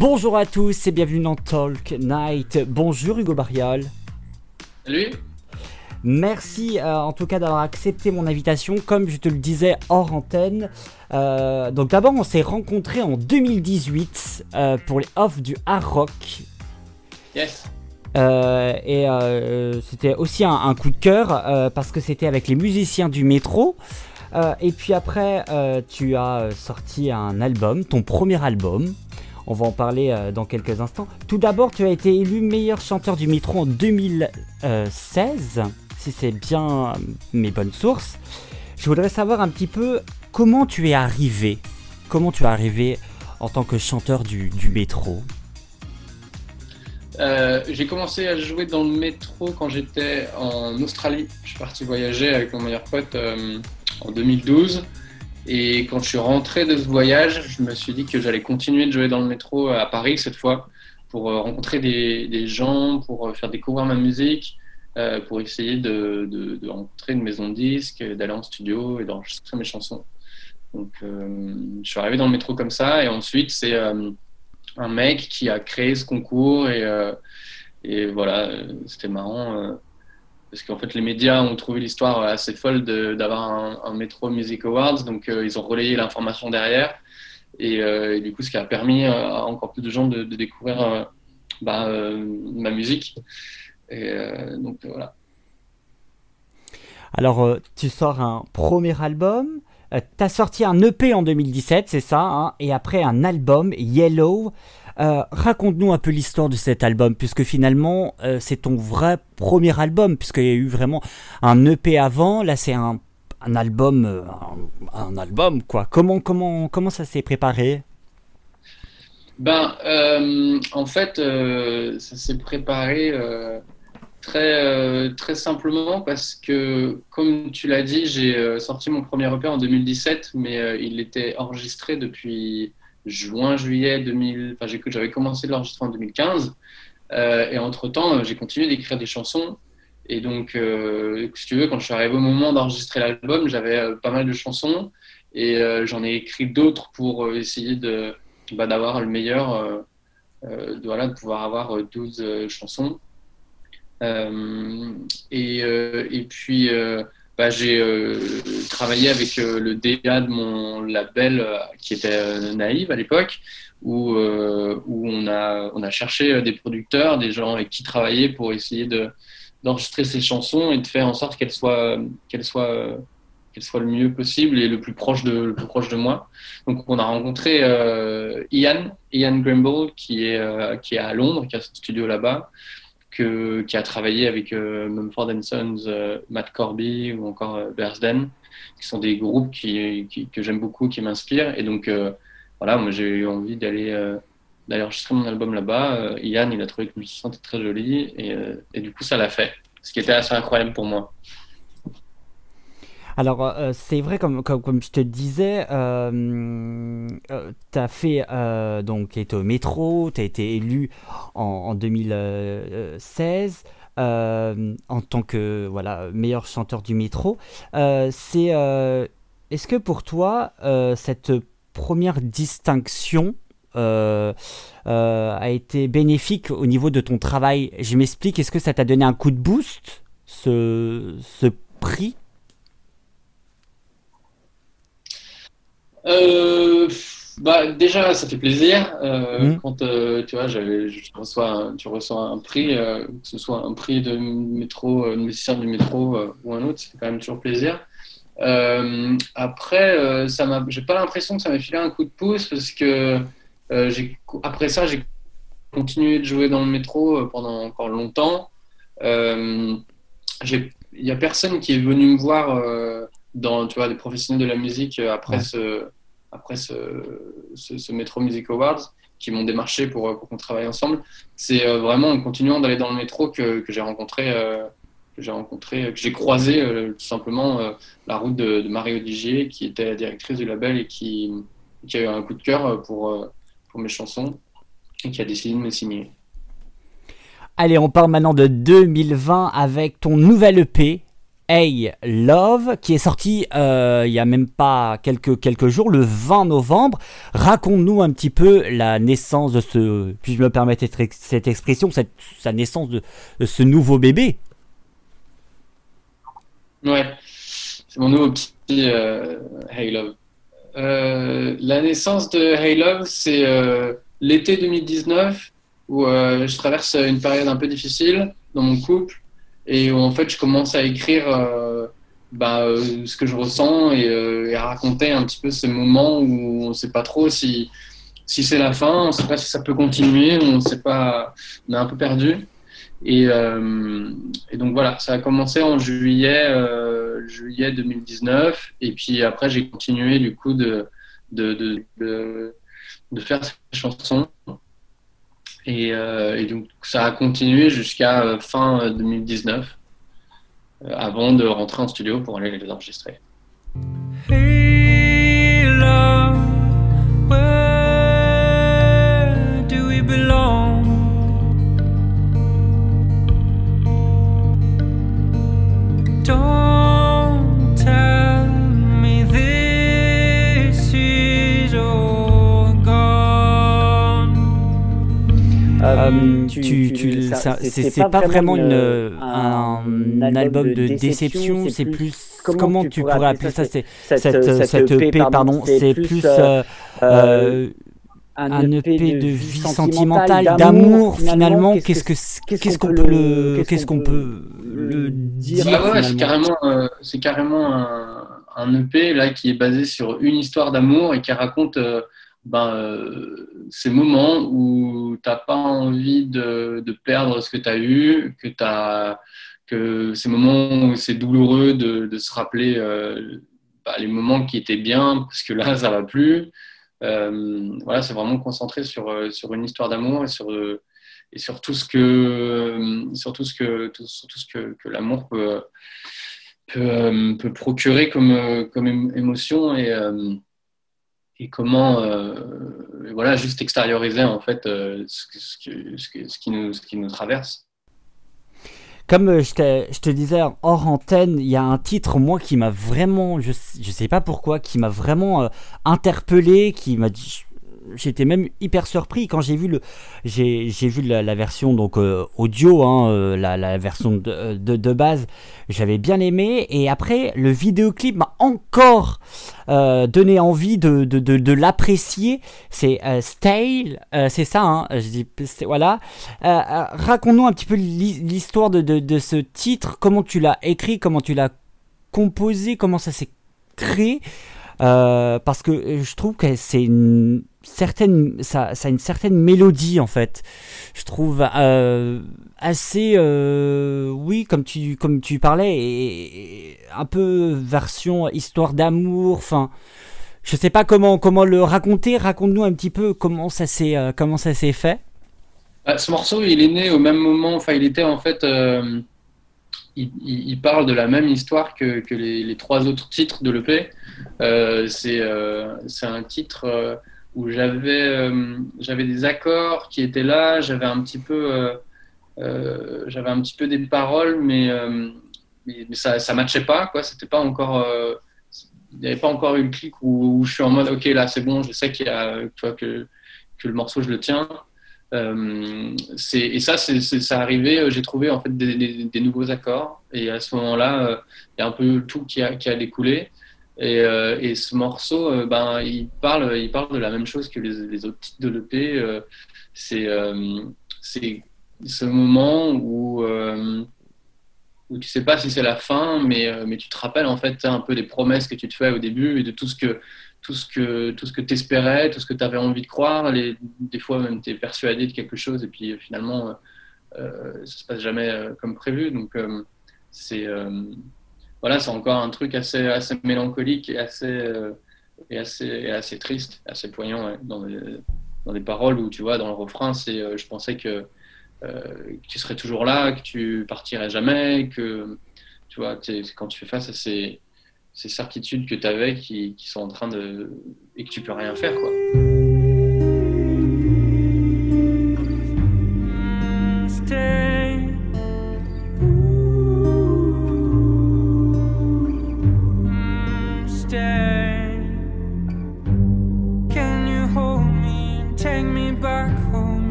Bonjour à tous et bienvenue dans Talk Night. Bonjour Hugo Barriol. Salut. Merci en tout cas d'avoir accepté mon invitation, comme je te le disais hors antenne. Donc d'abord on s'est rencontrés en 2018 pour les offs du hard rock. Yes. C'était aussi un coup de cœur parce que c'était avec les musiciens du métro. Et puis après tu as sorti un album, ton premier album. On va en parler dans quelques instants. Tout d'abord, tu as été élu meilleur chanteur du métro en 2016, si c'est bien mes bonnes sources. Je voudrais savoir un petit peu comment tu es arrivé. Comment tu es arrivé en tant que chanteur du métro? J'ai commencé à jouer dans le métro quand j'étais en Australie. Je suis parti voyager avec mon meilleur pote en 2012. Et quand je suis rentré de ce voyage, je me suis dit que j'allais continuer de jouer dans le métro à Paris cette fois, pour rencontrer des gens, pour faire découvrir ma musique, pour essayer de rencontrer une maison de disques, d'aller en studio et d'enregistrer mes chansons. Donc je suis arrivé dans le métro comme ça, et ensuite c'est un mec qui a créé ce concours, et voilà, c'était marrant. Parce qu'en fait, les médias ont trouvé l'histoire assez folle d'avoir un Metro Music Awards, donc ils ont relayé l'information derrière, et du coup, ce qui a permis à encore plus de gens de découvrir ma musique. Et donc voilà. Alors, tu sors un premier album, tu as sorti un EP en 2017, c'est ça, hein, et après un album, Yellow. Raconte-nous un peu l'histoire de cet album, puisque finalement c'est ton vrai premier album, puisqu'il y a eu vraiment un EP avant, là c'est un album, un album quoi. Comment ça s'est préparé? En fait, ça s'est préparé très simplement parce que, comme tu l'as dit, j'ai sorti mon premier EP en 2017, mais il était enregistré depuis juillet 2000. Enfin, j'avais commencé de l'enregistrer en 2015, et entre-temps, j'ai continué d'écrire des chansons. Et donc, si tu veux, quand je suis arrivé au moment d'enregistrer l'album, j'avais pas mal de chansons, et j'en ai écrit d'autres pour essayer d'avoir le meilleur, de pouvoir avoir 12 chansons. Et puis, j'ai travaillé avec le DA de mon label qui était Naïve à l'époque, où on a cherché des producteurs, des gens avec qui travailler pour essayer d'enregistrer ces chansons et de faire en sorte qu'elles soient le mieux possible et le plus proche de moi. Donc on a rencontré Ian Grimble qui est à Londres, qui a son studio là-bas, qui a travaillé avec Mumford & Sons, Matt Corby ou encore Bearsden, qui sont des groupes que j'aime beaucoup, qui m'inspirent. Et donc voilà, moi j'ai eu envie d'aller enregistrer mon album là-bas. Ian, il a trouvé que je me sentais très jolie, et du coup ça l'a fait, ce qui était assez incroyable pour moi. Alors c'est vrai, comme je te disais, t'as fait donc t'es au métro, t'as été élu en 2016 en tant que voilà meilleur chanteur du métro. Est-ce que pour toi cette première distinction a été bénéfique au niveau de ton travail? Je m'explique. Est-ce que ça t'a donné un coup de boost, ce prix? Déjà, ça fait plaisir Mmh. quand tu vois, tu reçois un prix, que ce soit un prix de métro, de musicien du métro ou un autre, ça fait quand même toujours plaisir. Après, j'ai pas l'impression que ça m'a filé un coup de pouce, parce que après ça, j'ai continué de jouer dans le métro pendant encore longtemps. Euh, il y a personne qui est venu me voir tu vois, des professionnels de la musique Ouais. ce Metro Music Awards, qui m'ont démarché pour qu'on travaille ensemble. C'est vraiment en continuant d'aller dans le métro que j'ai croisé tout simplement la route de Marie Odigier, qui était la directrice du label et qui a eu un coup de cœur pour mes chansons, et qui a décidé de me signer. Allez, on part maintenant de 2020 avec ton nouvel EP, Hey Love, qui est sorti il y a même pas quelques jours, le 20 novembre. Raconte-nous un petit peu la naissance de ce, puis je me permets cette expression, sa naissance de ce nouveau bébé. Ouais, c'est mon nouveau petit Hey Love. La naissance de Hey Love, c'est l'été 2019 où je traverse une période un peu difficile dans mon couple et où en fait je commence à écrire ce que je ressens et à raconter un petit peu ce moment où on ne sait pas trop si c'est la fin, on ne sait pas si ça peut continuer, on sait pas, on est un peu perdu. Et donc voilà, ça a commencé en juillet 2019 et puis après j'ai continué du coup de faire ces chansons et donc ça a continué jusqu'à fin 2019 avant de rentrer en studio pour aller les enregistrer. Hey love, where do we belong? Don't tell me this is all gone. C'est pas vraiment un album de déception, c'est plus, comment tu pourrais appeler ça, cette EP, pardon, c'est plus un EP de vie sentimentale, d'amour finalement. Qu'est-ce qu'on peut le dire? Ah ouais, c'est carrément un EP là qui est basé sur une histoire d'amour et qui raconte ces moments où t'as pas envie de perdre ce que tu as eu, que ces moments où c'est douloureux de se rappeler les moments qui étaient bien parce que là ça va plus. Voilà, c'est vraiment concentré sur une histoire d'amour et sur tout ce que l'amour peut procurer comme émotion et comment voilà, juste extérioriser en fait ce qui nous traverse. Comme je te disais hors antenne, il y a un titre, moi, qui m'a vraiment, je sais pas pourquoi, qui m'a vraiment interpellé, qui m'a dit, j'étais même hyper surpris quand j'ai vu la version donc audio, hein, la version de base, j'avais bien aimé, et après le vidéoclip m'a encore donné envie de l'apprécier. C'est Stale, c'est ça, hein, je dis, voilà. Raconte-nous un petit peu l'histoire de ce titre, comment tu l'as écrit, comment tu l'as composé, comment ça s'est créé. Parce que je trouve que ça a une certaine mélodie en fait. Je trouve assez, oui, comme tu parlais, et un peu version histoire d'amour. Enfin, je sais pas comment le raconter. Raconte-nous un petit peu comment ça s'est fait. Ce morceau, il est né au même moment. Enfin, il était en fait. Il parle de la même histoire que les trois autres titres de l'EP. C'est un titre où j'avais des accords qui étaient là, j'avais un petit peu des paroles, mais ça matchait pas, quoi. C'était pas encore, il n'y avait pas encore eu le clic où je suis en mode ok, là c'est bon, je sais qu'il y a, tu vois, que le morceau je le tiens. Et ça arrivé, j'ai trouvé en fait des nouveaux accords, et à ce moment-là il y a un peu tout qui a découlé, et ce morceau il parle de la même chose que les autres titres de l'EP. C'est ce moment où tu sais pas si c'est la fin, mais tu te rappelles en fait un peu des promesses que tu te fais au début et de tout ce que t'espérais, tout ce que tu avais envie de croire. Des fois même tu es persuadé de quelque chose et puis finalement ça se passe jamais comme prévu. Donc voilà, c'est encore un truc assez mélancolique et assez triste, assez poignant, ouais, dans les paroles où tu vois, dans le refrain, je pensais que tu serais toujours là, que tu partirais jamais, que tu vois, quand tu fais face à ces certitudes que tu avais qui sont en train et que tu peux rien faire, quoi.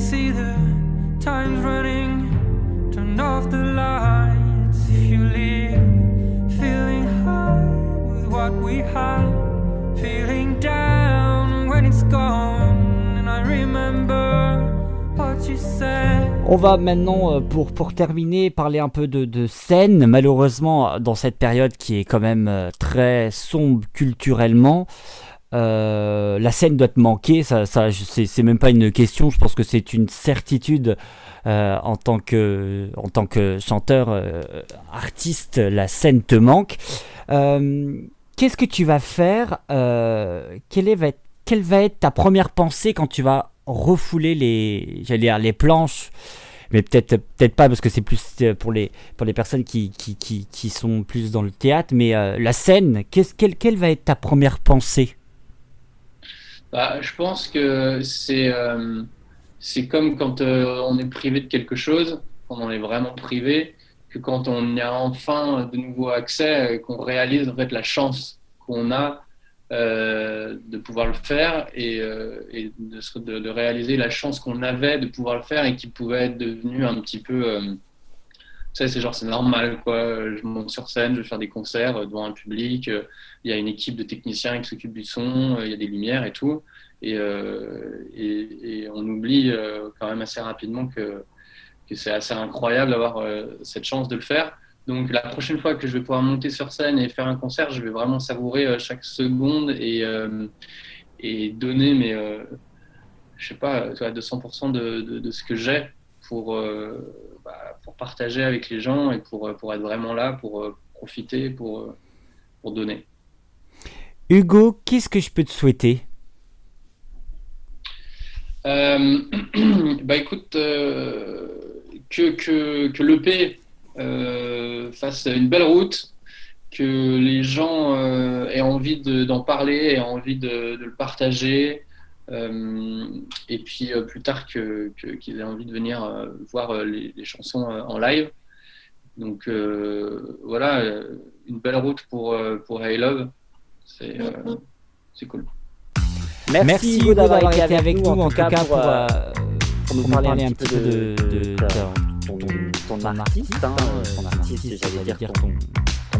see the time's running. Turn off the lights if you leave. Feeling high with what we had. Feeling down when it's gone. And I remember what you said. On va maintenant, pour terminer, parler un peu de scène. Malheureusement, dans cette période qui est quand même très sombre culturellement, la scène doit te manquer. C'est même pas une question. Je pense que c'est une certitude en tant que chanteur, artiste. La scène te manque. Qu'est-ce que tu vas faire quelle va être ta première pensée quand tu vas refouler les planches, mais peut-être pas, parce que c'est plus pour les personnes qui sont plus dans le théâtre, mais la scène, quelle va être ta première pensée? Je pense que c'est comme quand on est privé de quelque chose, quand on est vraiment privé, que quand on y a enfin de nouveau accès, qu'on réalise en fait la chance qu'on a de pouvoir le faire et de réaliser la chance qu'on avait de pouvoir le faire et qui pouvait être devenu un petit peu c'est genre c'est normal quoi. Je monte sur scène, je vais faire des concerts devant un public, il y a une équipe de techniciens qui s'occupe du son, il y a des lumières et tout et on oublie quand même assez rapidement que c'est assez incroyable d'avoir cette chance de le faire. Donc la prochaine fois que je vais pouvoir monter sur scène et faire un concert, je vais vraiment savourer chaque seconde et donner je sais pas, 200% de ce que j'ai pour partager avec les gens et pour être vraiment là, pour profiter, pour donner. Hugo, qu'est-ce que je peux te souhaiter? Écoute, que l'EP fasse une belle route, que les gens aient envie d'en parler, aient envie de le partager, et puis plus tard qu'ils aient envie de venir voir les chansons en live. Donc voilà, une belle route pour Hey Love, c'est cool. Merci Hugo d'avoir été avec nous, en tout cas pour nous parler un petit peu de ton artiste, j'allais dire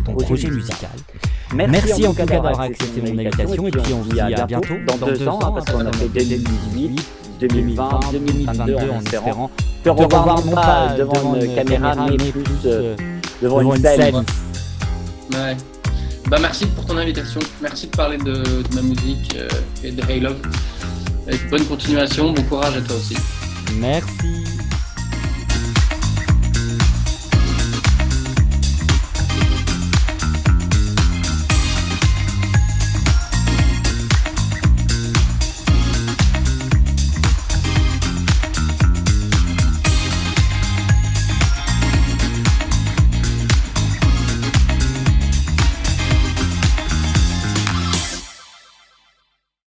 ton projet musical. Merci en tout cas d'avoir accepté mon invitation et puis on se dit à bientôt dans 2 ans parce qu'on a fait 2018, 2020, 2022 en espérant te revoir non pas devant une caméra mais plus devant une scène. Ouais. Merci pour ton invitation, merci de parler de ma musique et de Hey Love. Et bonne continuation, bon courage à toi aussi. Merci.